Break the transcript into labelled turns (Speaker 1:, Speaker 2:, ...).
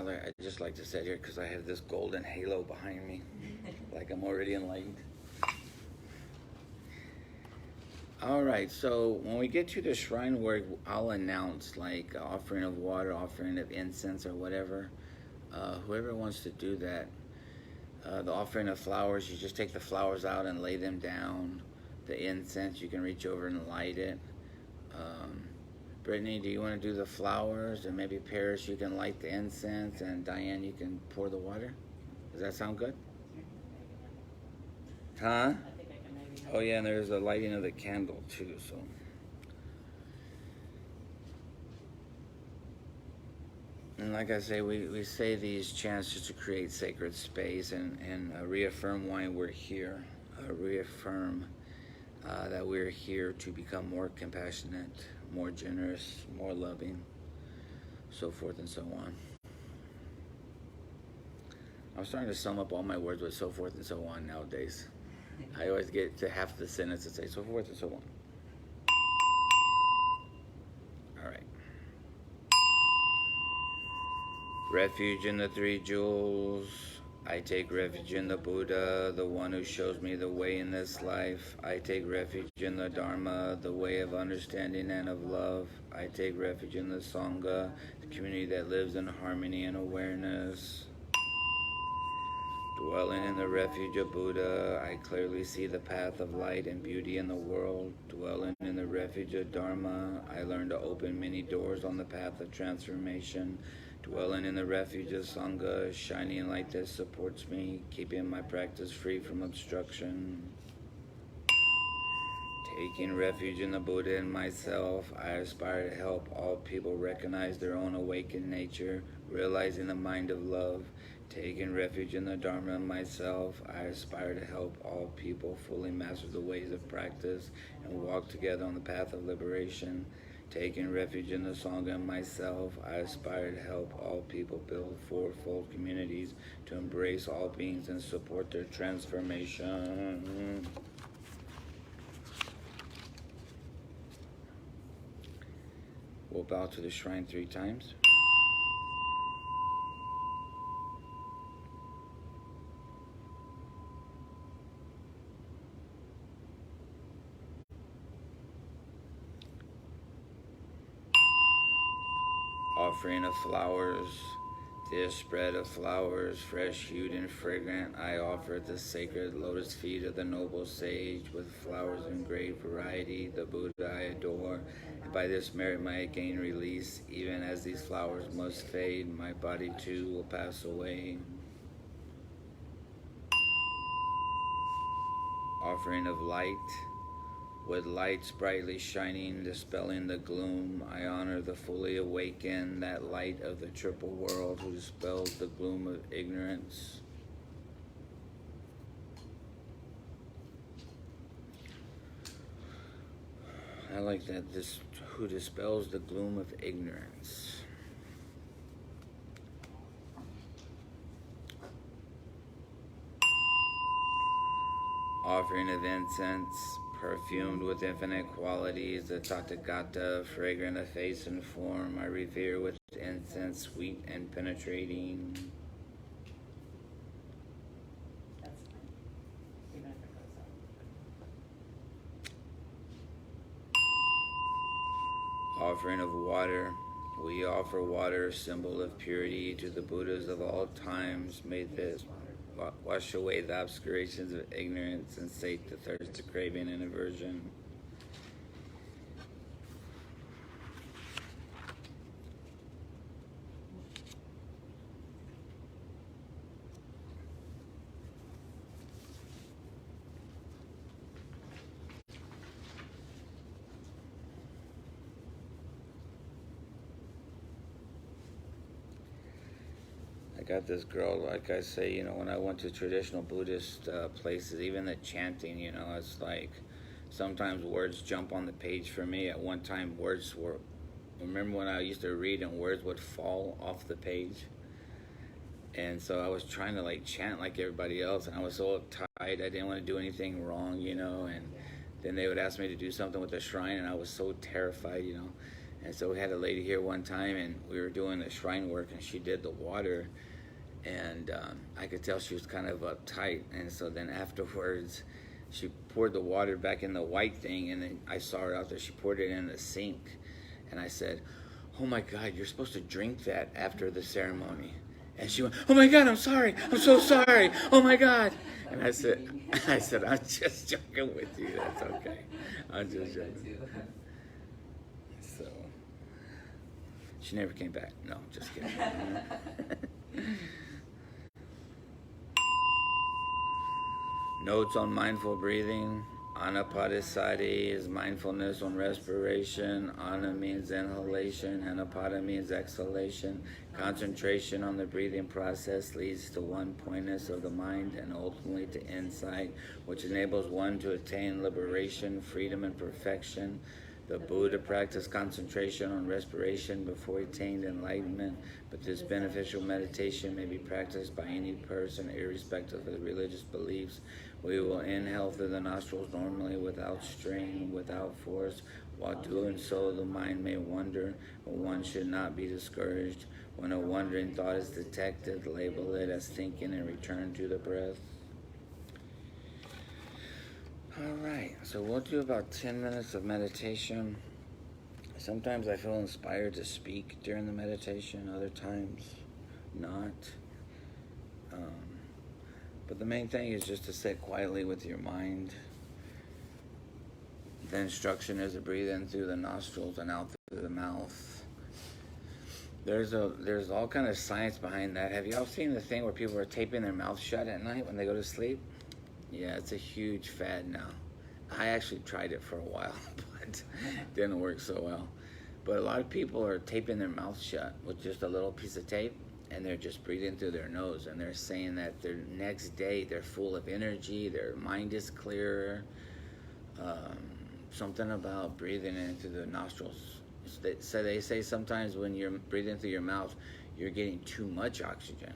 Speaker 1: I just like to sit here because I have this golden halo behind me, like I'm already enlightened. All right, so when we get to the shrine word, I'll announce like offering of water, offering of incense, or whatever. Whoever wants to do that, the offering of flowers, you just take the flowers out and lay them down. The incense, you can reach over and light it. Um, Brittany, do you want to do the flowers? And maybe Paris, you can light the incense, and Diane, you can pour the water? Does that sound good? Huh? Oh yeah, and there's a lighting of the candle too, so. And like I say, we say these chants just to create sacred space and reaffirm why we're here. Reaffirm that we're here to become more compassionate, more generous, more loving, so forth and so on. I'm starting to sum up all my words with so forth and so on nowadays. I always get to half the sentence and say so forth and so on. All right. Refuge in the three jewels. I take refuge in the Buddha, the one who shows me the way in this life. I take refuge in the Dharma, the way of understanding and of love. I take refuge in the Sangha, the community that lives in harmony and awareness. Dwelling in the refuge of Buddha, I clearly see the path of light and beauty in the world. Dwelling in the refuge of Dharma, I learn to open many doors on the path of transformation. Dwelling in the refuge of Sangha, shining light that supports me, keeping my practice free from obstruction. Taking refuge in the Buddha and myself, I aspire to help all people recognize their own awakened nature, realizing the mind of love. Taking refuge in the Dharma and myself, I aspire to help all people fully master the ways of practice and walk together on the path of liberation. Taking refuge in the Sangha and myself, I aspire to help all people build fourfold communities to embrace all beings and support their transformation. We'll bow to the shrine 3 times. Offering of flowers. This spread of flowers, fresh hued and fragrant, I offer at the sacred lotus feet of the noble sage, with flowers in great variety, the Buddha I adore. And by this merit may I gain release, even as these flowers must fade, my body too will pass away. Offering of light. With lights brightly shining, dispelling the gloom, I honor the fully awakened, that light of the triple world who dispels the gloom of ignorance. I like that, this who dispels the gloom of ignorance. Offering of incense, perfumed with infinite qualities, the Tathagata, fragrant of face and form, I revere with incense sweet and penetrating. That's fine, even if it goes up. Offering of water. We offer water, symbol of purity, to the Buddhas of all times. May this wash away the obscurations of ignorance and sate the thirst of craving and aversion. I got this girl, like I say, when I went to traditional Buddhist places, even the chanting, it's like sometimes words jump on the page for me. At one time, remember when I used to read and words would fall off the page? And so I was trying to chant like everybody else, and I was so uptight, I didn't want to do anything wrong, and then they would ask me to do something with the shrine, and I was so terrified, And so we had a lady here one time, and we were doing the shrine work, and she did the water, and I could tell she was kind of uptight. And so then afterwards, she poured the water back in the white thing, and then I saw her out there. She poured it in the sink, and I said, "Oh my God, you're supposed to drink that after the ceremony." And she went, "Oh my God, I'm sorry. I'm so sorry. Oh my God." And I said, "I'm just joking with you. That's okay. I'm just joking." So she never came back. No, just kidding. Notes on mindful breathing. Anapadisati is mindfulness on respiration. Ana means inhalation. Anapada means exhalation. Concentration on the breathing process leads to one-pointedness of the mind and ultimately to insight, which enables one to attain liberation, freedom, and perfection. The Buddha practiced concentration on respiration before he attained enlightenment, but this beneficial meditation may be practiced by any person, irrespective of religious beliefs. We will inhale through the nostrils normally, without strain, without force. While doing so, the mind may wander, but one should not be discouraged. When a wandering thought is detected, label it as thinking and return to the breath. All right, so we'll do about 10 minutes of meditation. Sometimes I feel inspired to speak during the meditation, other times not. But the main thing is just to sit quietly with your mind. The instruction is to breathe in through the nostrils and out through the mouth. There's all kind of science behind that. Have y'all seen the thing where people are taping their mouth shut at night when they go to sleep? Yeah, it's a huge fad now. I actually tried it for a while, but it didn't work so well. But a lot of people are taping their mouth shut with just a little piece of tape, and they're just breathing through their nose, and they're saying that their next day they're full of energy, their mind is clearer. Something about breathing in through the nostrils. So they say sometimes when you're breathing through your mouth, you're getting too much oxygen.